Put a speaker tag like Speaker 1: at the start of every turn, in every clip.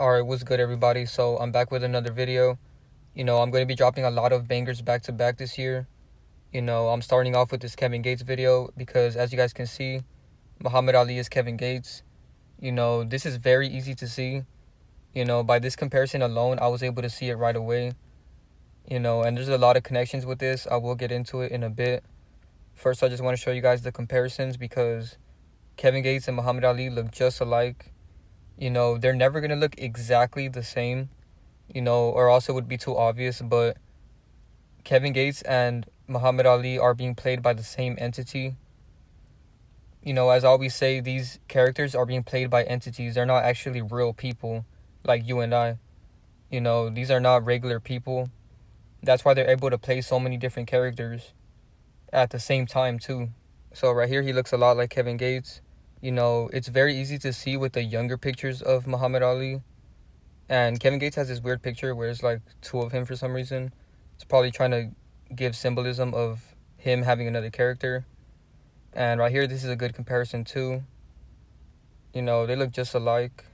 Speaker 1: Alright, what's good everybody? So I'm back with another video. I'm going to be dropping a lot of bangers back to back this year. I'm starting off with this Kevin Gates video because as you guys can see, Muhammad Ali is Kevin Gates. This is very easy to see. By this comparison alone, I was able to see it right away. And there's a lot of connections with this. I will get into it in a bit. First, I just want to show you guys the comparisons because Kevin Gates and Muhammad Ali look just alike. They're never going to look exactly the same, or else it would be too obvious, but Kevin Gates and Muhammad Ali are being played by the same entity. As I always say, these characters are being played by entities. They're not actually real people like you and I. These are not regular people. That's why they're able to play so many different characters at the same time, too. So right here, he looks a lot like Kevin Gates. It's very easy to see with the younger pictures of Muhammad Ali. And Kevin Gates has this weird picture where it's like two of him for some reason. It's probably trying to give symbolism of him having another character. And right here, this is a good comparison too. They look just alike.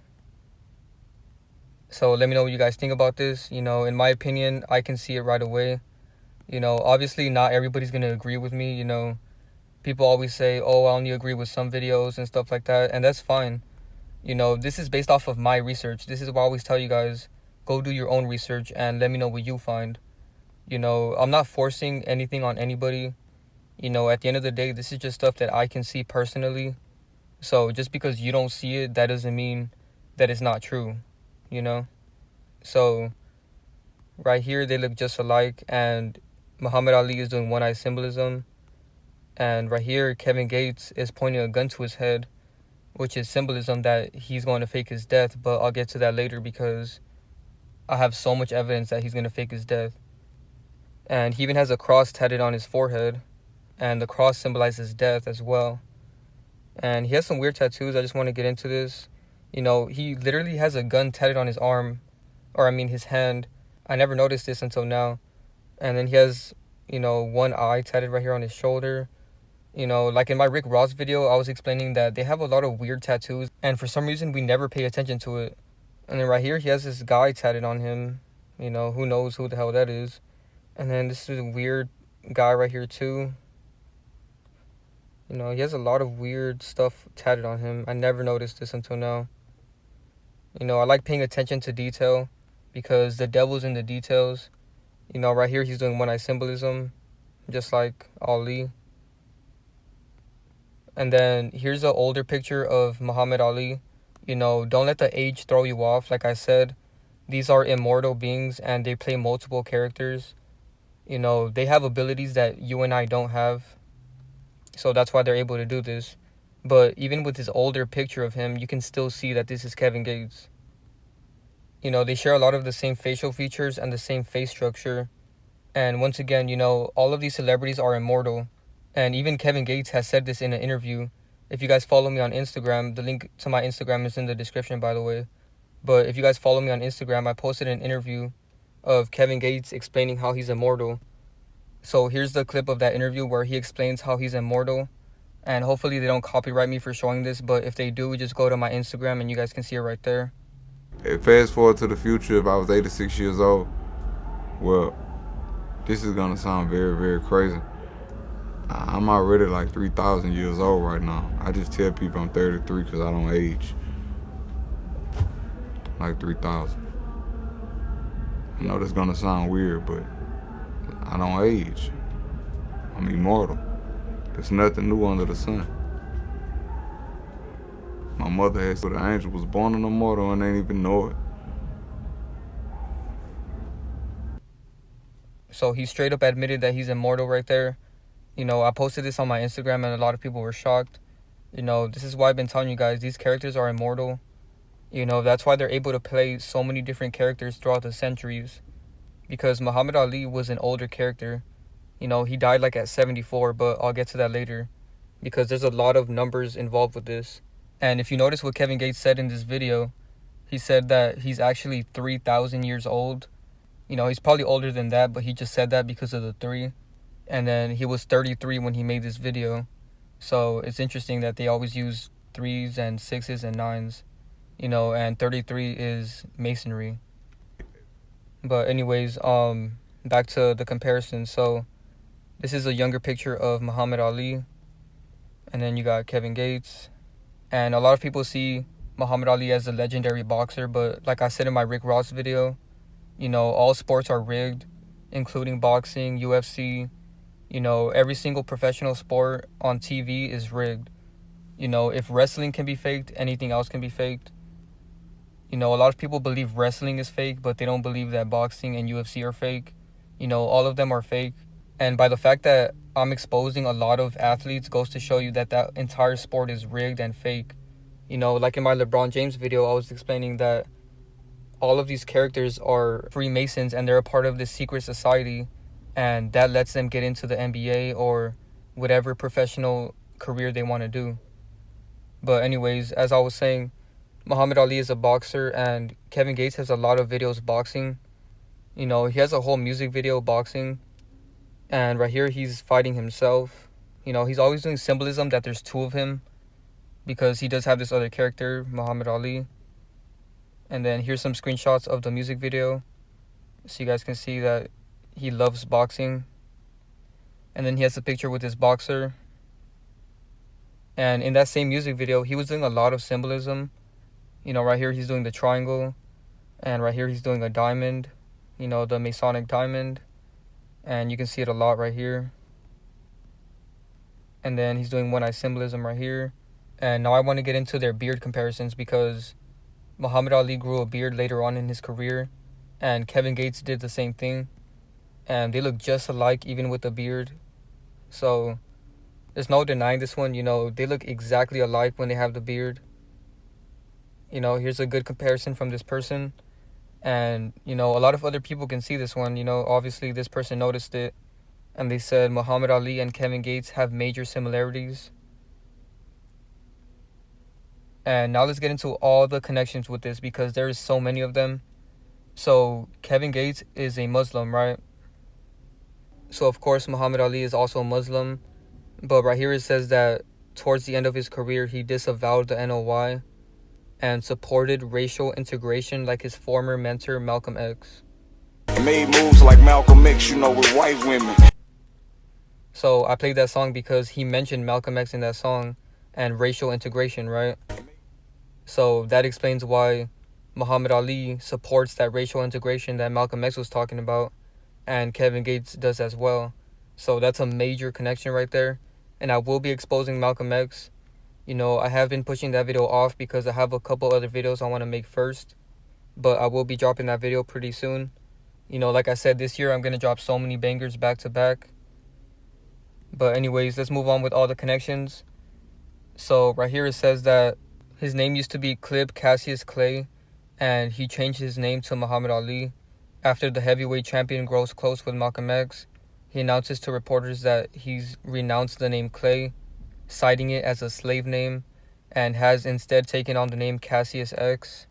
Speaker 1: So let me know what you guys think about this. In my opinion, I can see it right away. Obviously not everybody's going to agree with me. People always say, oh, I only agree with some videos and stuff like that. And that's fine. This is based off of my research. This is why I always tell you guys, go do your own research and let me know what you find. I'm not forcing anything on anybody. At the end of the day, this is just stuff that I can see personally. So just because you don't see it, that doesn't mean that it's not true, So right here, they look just alike. And Muhammad Ali is doing one-eye symbolism. And right here, Kevin Gates is pointing a gun to his head, which is symbolism that he's going to fake his death. But I'll get to that later because I have so much evidence that he's going to fake his death. And he even has a cross tatted on his forehead. And the cross symbolizes death as well. And he has some weird tattoos. I just want to get into this. He literally has a gun tatted on his arm. His hand. I never noticed this until now. And then he has, one eye tatted right here on his shoulder. Like in my Rick Ross video, I was explaining that they have a lot of weird tattoos. And for some reason, we never pay attention to it. And then right here, he has this guy tatted on him. Who knows who the hell that is. And then this is a weird guy right here too. He has a lot of weird stuff tatted on him. I never noticed this until now. I like paying attention to detail because the devil's in the details. Right here he's doing one-eye symbolism, just like Ali. And then here's an older picture of Muhammad Ali. Don't let the age throw you off. Like I said, these are immortal beings and they play multiple characters. They have abilities that you and I don't have. So that's why they're able to do this. But even with this older picture of him, you can still see that this is Kevin Gates. They share a lot of the same facial features and the same face structure. And once again, all of these celebrities are immortal. And even Kevin Gates has said this in an interview. If you guys follow me on Instagram, the link to my Instagram is in the description, by the way. But if you guys follow me on Instagram, I posted an interview of Kevin Gates explaining how he's immortal. So here's the clip of that interview where he explains how he's immortal. And hopefully they don't copyright me for showing this. But if they do, just go to my Instagram and you guys can see it right there.
Speaker 2: Hey, fast forward to the future, if I was 86 years old, well, this is going to sound very, very crazy. I'm already like 3,000 years old right now. I just tell people I'm 33 because I don't age. Like 3,000. I know that's going to sound weird, but I don't age. I'm immortal. There's nothing new under the sun. My mother has said the angel was born an immortal and they didn't even know it.
Speaker 1: So he straight up admitted that he's immortal right there. I posted this on my Instagram and a lot of people were shocked. This is why I've been telling you guys, these characters are immortal. That's why they're able to play so many different characters throughout the centuries. Because Muhammad Ali was an older character. He died like at 74, but I'll get to that later. Because there's a lot of numbers involved with this. And if you notice what Kevin Gates said in this video, he said that he's actually 3,000 years old. He's probably older than that, but he just said that because of the 3. And then he was 33 when he made this video. So it's interesting that they always use 3s and 6s and 9s. and 33 is masonry. But anyways, back to the comparison. So this is a younger picture of Muhammad Ali, and then you got Kevin Gates. And a lot of people see Muhammad Ali as a legendary boxer, but like I said in my Rick Ross video, all sports are rigged, including boxing, UFC. Every single professional sport on TV is rigged. If wrestling can be faked, anything else can be faked. A lot of people believe wrestling is fake, but they don't believe that boxing and UFC are fake. All of them are fake. And by the fact that I'm exposing a lot of athletes goes to show you that that entire sport is rigged and fake. Like in my Lebron James video, I was explaining that all of these characters are Freemasons and they're a part of this secret society, and that lets them get into the NBA or whatever professional career they want to do. But anyways, as I was saying, Muhammad Ali is a boxer and Kevin Gates has a lot of videos boxing. He has a whole music video boxing, and right here he's fighting himself. He's always doing symbolism that there's two of him because he does have this other character, Muhammad Ali. And then here's some screenshots of the music video so you guys can see that he loves boxing. And then he has a picture with his boxer. And in that same music video, he was doing a lot of symbolism. Right here he's doing the triangle, and right here he's doing a diamond, the Masonic diamond, and you can see it a lot right here. And then he's doing one-eye symbolism right here. And now I want to get into their beard comparisons because Muhammad Ali grew a beard later on in his career, and Kevin Gates did the same thing, and they look just alike even with the beard. So there's no denying this one. They look exactly alike when they have the beard. Here's a good comparison from this person. And, a lot of other people can see this one. Obviously this person noticed it. And they said Muhammad Ali and Kevin Gates have major similarities. And now let's get into all the connections with this because there's so many of them. So Kevin Gates is a Muslim, right? So of course Muhammad Ali is also a Muslim. But right here it says that towards the end of his career, he disavowed the NOI and supported racial integration like his former mentor Malcolm X.
Speaker 3: Made moves like Malcolm X, with white women.
Speaker 1: So I played that song because he mentioned Malcolm X in that song and racial integration, right? So that explains why Muhammad Ali supports that racial integration that Malcolm X was talking about, and Kevin Gates does as well. So that's a major connection right there. And I will be exposing Malcolm X. I have been pushing that video off because I have a couple other videos I want to make first. But I will be dropping that video pretty soon. Like I said, this year I'm going to drop so many bangers back to back. But anyways, let's move on with all the connections. So right here it says that his name used to be Clib Cassius Clay, and he changed his name to Muhammad Ali. After the heavyweight champion grows close with Malcolm X, he announces to reporters that he's renounced the name Clay, citing it as a slave name, and has instead taken on the name Cassius X.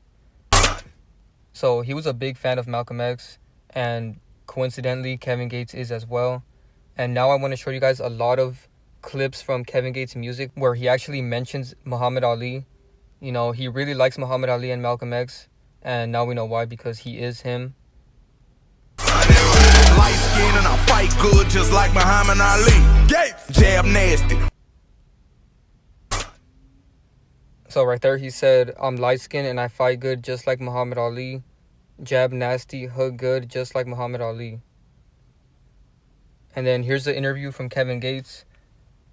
Speaker 1: So he was a big fan of Malcolm X, and coincidentally Kevin Gates is as well. And now I want to show you guys a lot of clips from Kevin Gates' music where he actually mentions Muhammad Ali. He really likes Muhammad Ali and Malcolm X, and now we know why, because he is him.
Speaker 3: Light skin and I fight good just like Muhammad Ali. Jab nasty.
Speaker 1: So right there he said, I'm light-skinned and I fight good just like Muhammad Ali. Jab nasty, hook good just like Muhammad Ali. And then here's the interview from Kevin Gates.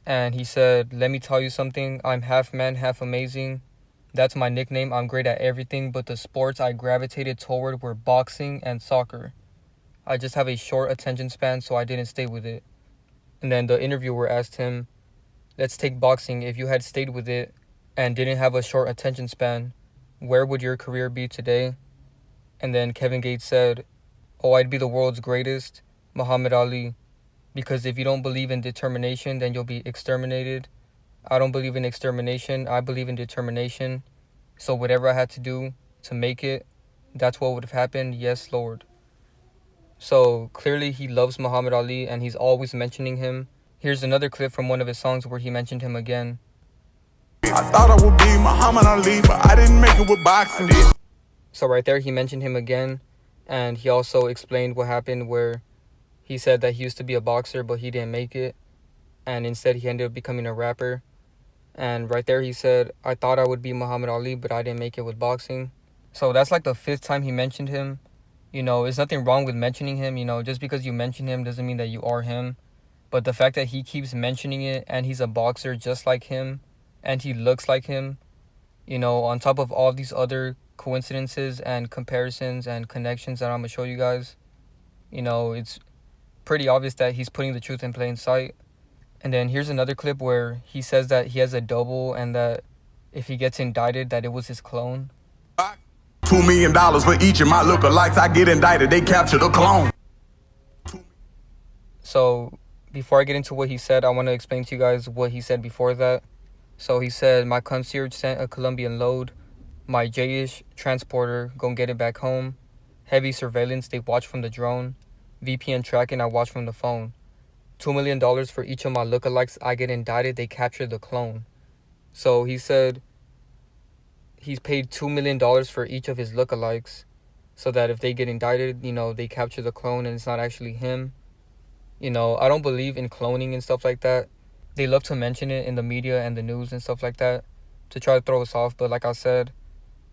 Speaker 1: And he said, let me tell you something. I'm half man, half amazing. That's my nickname. I'm great at everything, but the sports I gravitated toward were boxing and soccer. I just have a short attention span, so I didn't stay with it. And then the interviewer asked him, let's take boxing. If you had stayed with it and didn't have a short attention span, where would your career be today? And then Kevin Gates said, oh, I'd be the world's greatest, Muhammad Ali. Because if you don't believe in determination, then you'll be exterminated. I don't believe in extermination. I believe in determination. So whatever I had to do to make it, that's what would have happened. Yes, Lord. So clearly he loves Muhammad Ali and he's always mentioning him. Here's another clip from one of his songs where he mentioned him again.
Speaker 3: I thought I would be Muhammad Ali, but I didn't make it with boxing.
Speaker 1: So right there, he mentioned him again, and he also explained what happened where he said that he used to be a boxer, but he didn't make it, and instead he ended up becoming a rapper. And right there he said, I thought I would be Muhammad Ali, but I didn't make it with boxing. So that's like the 5th time he mentioned him. You know, there's nothing wrong with mentioning him. You know, just because you mention him doesn't mean that you are him. But the fact that he keeps mentioning it, and he's a boxer just like him, and he looks like him, you know, on top of all these other coincidences and comparisons and connections that I'm going to show you guys, you know, it's pretty obvious that he's putting the truth in plain sight. And then here's another clip where he says that he has a double, and that if he gets indicted, that it was his clone.
Speaker 3: $2 million for each of my lookalikes. I get indicted, they capture the clone.
Speaker 1: So before I get into what he said, I want to explain to you guys what he said before that. So he said, my concierge sent a Colombian load. My J-ish transporter gon' get it back home. Heavy surveillance, they watch from the drone. VPN tracking, I watch from the phone. $2 million for each of my lookalikes. I get indicted, they capture the clone. So he said he's paid $2 million for each of his lookalikes, so that if they get indicted, you know, they capture the clone and it's not actually him. You know, I don't believe in cloning and stuff like that. They love to mention it in the media and the news and stuff like that to try to throw us off. But like I said,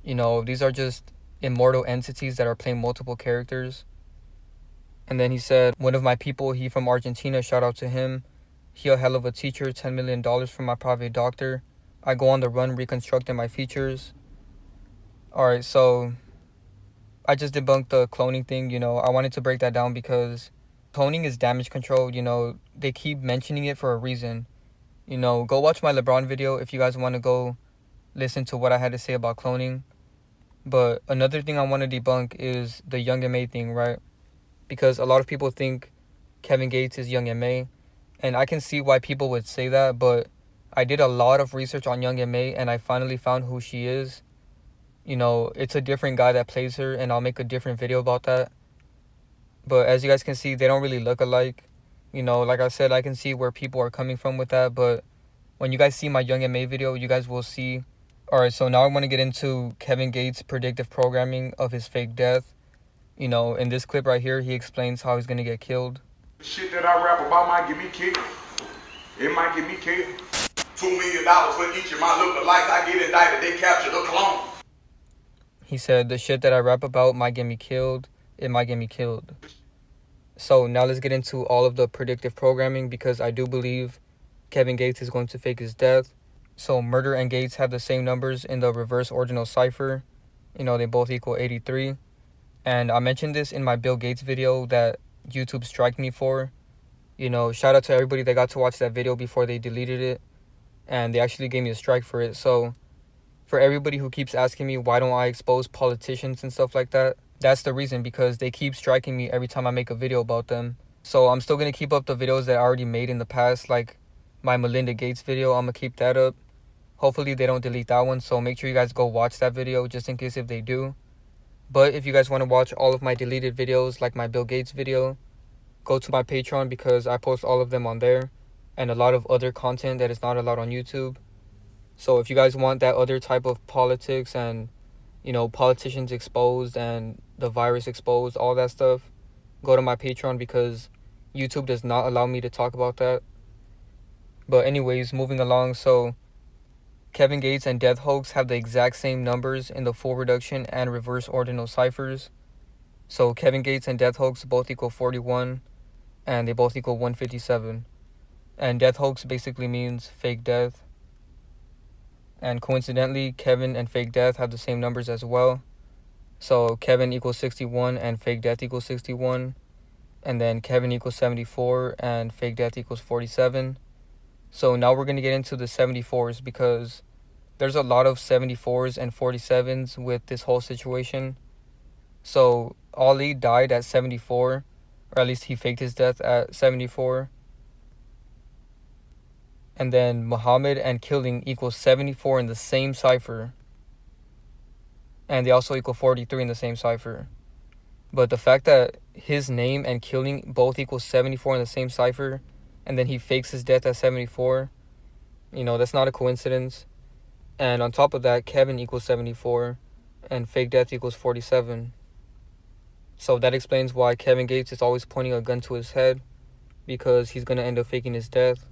Speaker 1: you know, these are just immortal entities that are playing multiple characters. And then he said, one of my people, he from Argentina, shout out to him. He a hell of a teacher, $10 million for my private doctor. I go on the run reconstructing my features. Alright, so I just debunked the cloning thing. You know, I wanted to break that down because cloning is damage control. You know, they keep mentioning it for a reason. You know, go watch my Lebron video if you guys want to go listen to what I had to say about cloning. But another thing I want to debunk is the Young M.A. thing, right? Because a lot of people think Kevin Gates is Young M.A. And I can see why people would say that, but I did a lot of research on Young M.A. and I finally found who she is. You know, it's a different guy that plays her, and I'll make a different video about that. But as you guys can see, they don't really look alike. You know, like I said, I can see where people are coming from with that, but when you guys see my Young M.A. video, you guys will see. Alright, so now I want to get into Kevin Gates' predictive programming of his fake death. You know, in this clip right here, he explains how he's going to get killed.
Speaker 3: Shit that I rap about might get me killed. It might get me killed. $2 million for each of my lookalikes. I get indicted, they capture the clone.
Speaker 1: He said, the shit that I rap about might get me killed. It might get me killed. So now let's get into all of the predictive programming, because I do believe Kevin Gates is going to fake his death. So murder and Gates have the same numbers in the reverse ordinal cipher. You know, they both equal 83. And I mentioned this in my Bill Gates video that YouTube striked me for. You know, shout out to everybody that got to watch that video before they deleted it. And they actually gave me a strike for it. So for everybody who keeps asking me why don't I expose politicians and stuff like that, that's the reason, because they keep striking me every time I make a video about them. So I'm still going to keep up the videos that I already made in the past, like my Melinda Gates video. I'm going to keep that up. Hopefully they don't delete that one, so make sure you guys go watch that video just in case if they do. But if you guys want to watch all of my deleted videos, like my Bill Gates video, go to my Patreon, because I post all of them on there, and a lot of other content that is not allowed on YouTube. So if you guys want that other type of politics and, you know, politicians exposed and the virus exposed, all that stuff, go to my Patreon, because YouTube does not allow me to talk about that. But anyways, moving along, so Kevin Gates and Death Hoax have the exact same numbers in the full reduction and reverse ordinal ciphers. So Kevin Gates and Death Hoax both equal 41, and they both equal 157. And Death Hoax basically means fake death. And coincidentally, Kevin and fake death have the same numbers as well. So Kevin equals 61 and fake death equals 61. And then Kevin equals 74 and fake death equals 47. So now we're going to get into the 74s, because there's a lot of 74s and 47s with this whole situation. So Ali died at 74, or at least he faked his death at 74. And then Muhammad and killing equals 74 in the same cipher. And they also equal 43 in the same cipher. But the fact that his name and killing both equal 74 in the same cipher, and then he fakes his death at 74, you know, that's not a coincidence. And on top of that, Kevin equals 74, and fake death equals 47. So that explains why Kevin Gates is always pointing a gun to his head, because he's going to end up faking his death.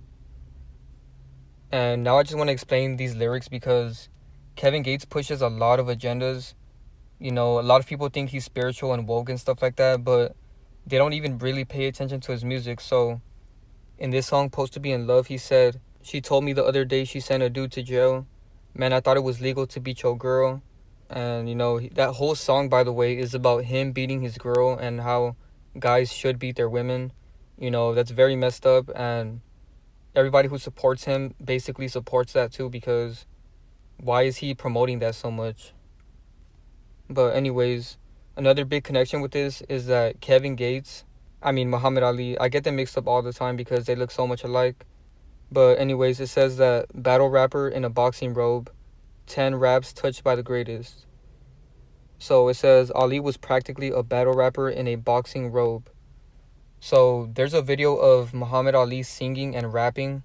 Speaker 1: And now I just want to explain these lyrics because Kevin Gates pushes a lot of agendas. You know, a lot of people think he's spiritual and woke and stuff like that, but they don't even really pay attention to his music. So in this song, Supposed to Be in Love, he said, "She told me the other day she sent a dude to jail. Man, I thought it was legal to beat your girl." And, you know, that whole song, by the way, is about him beating his girl and how guys should beat their women. You know, that's very messed up, and everybody who supports him basically supports that too, because why is he promoting that so much? But anyways, another big connection with this is that Muhammad Ali, I get them mixed up all the time because they look so much alike. But anyways, it says that battle rapper in a boxing robe, 10 raps touched by the greatest. So it says Ali was practically a battle rapper in a boxing robe. So there's a video of Muhammad Ali singing and rapping,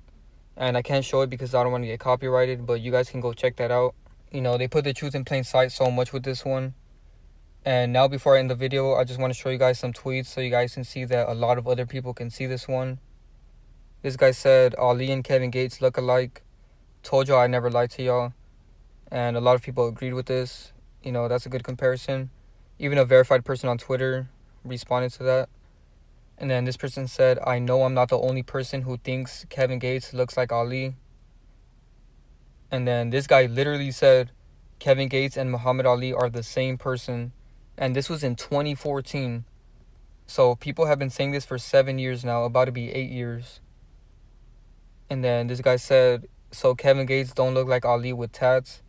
Speaker 1: and I can't show it because I don't want to get copyrighted, but you guys can go check that out. You know, they put the truth in plain sight so much with this one. And now before I end the video, I just want to show you guys some tweets so you guys can see that a lot of other people can see this one. This guy said, "Ali and Kevin Gates look alike. Told y'all I never lied to y'all." And a lot of people agreed with this. You know, that's a good comparison. Even a verified person on Twitter responded to that. And then this person said, "I know I'm not the only person who thinks Kevin Gates looks like Ali." And then this guy literally said, "Kevin Gates and Muhammad Ali are the same person." And this was in 2014. So people have been saying this for 7 years now, about to be 8 years. And then this guy said, "So Kevin Gates don't look like Ali with tats."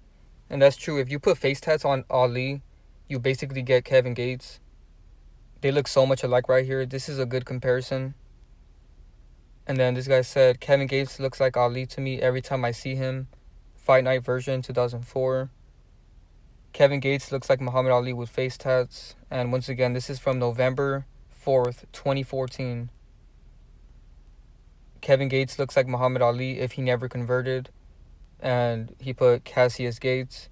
Speaker 1: And that's true. If you put face tats on Ali, you basically get Kevin Gates. They look so much alike right here. This is a good comparison. And then this guy said, "Kevin Gates looks like Ali to me every time I see him. Fight Night version 2004. Kevin Gates looks like Muhammad Ali with face tats." And once again, this is from November 4th, 2014. Kevin Gates looks like Muhammad Ali if he never converted. And he put Cassius Gates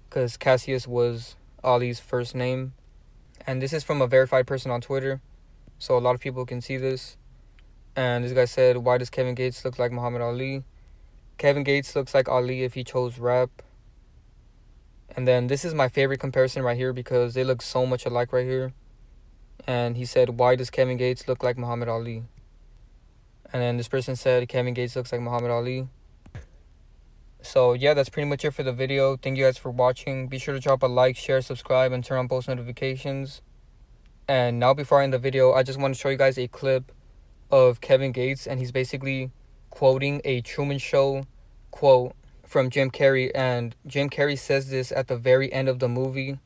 Speaker 1: because Cassius was Ali's first name. And this is from a verified person on Twitter, so a lot of people can see this. And this guy said, "Why does Kevin Gates look like Muhammad Ali?" Kevin Gates looks like Ali if he chose rap. And then this is my favorite comparison right here because they look so much alike right here. And he said, "Why does Kevin Gates look like Muhammad Ali?" And then this person said, "Kevin Gates looks like Muhammad Ali." So yeah, that's pretty much it for the video. Thank you guys for watching. Be sure to drop a like, share, subscribe, and turn on post notifications. And now before I end the video, I just want to show you guys a clip of Kevin Gates, and he's basically quoting a Truman Show quote from Jim Carrey. And Jim Carrey says this at the very end of the movie.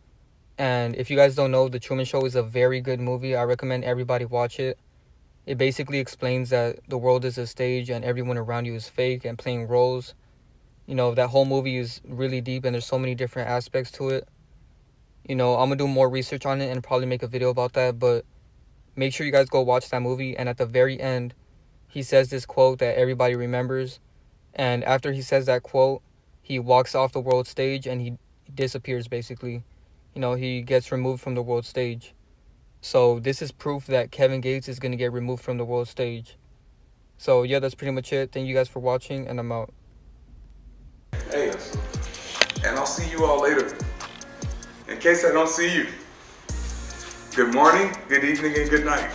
Speaker 1: And if you guys don't know, the Truman Show is a very good movie. I recommend everybody watch it. It basically explains that the world is a stage and everyone around you is fake and playing roles. You know, that whole movie is really deep and there's so many different aspects to it. You know, I'm going to do more research on it and probably make a video about that. But make sure you guys go watch that movie. And at the very end, he says this quote that everybody remembers. And after he says that quote, he walks off the world stage and he disappears basically. You know, he gets removed from the world stage. So this is proof that Kevin Gates is going to get removed from the world stage. So yeah, that's pretty much it. Thank you guys for watching, and I'm out.
Speaker 3: Hey, and I'll see you all later. In case I don't see you, good morning, good evening, and good night.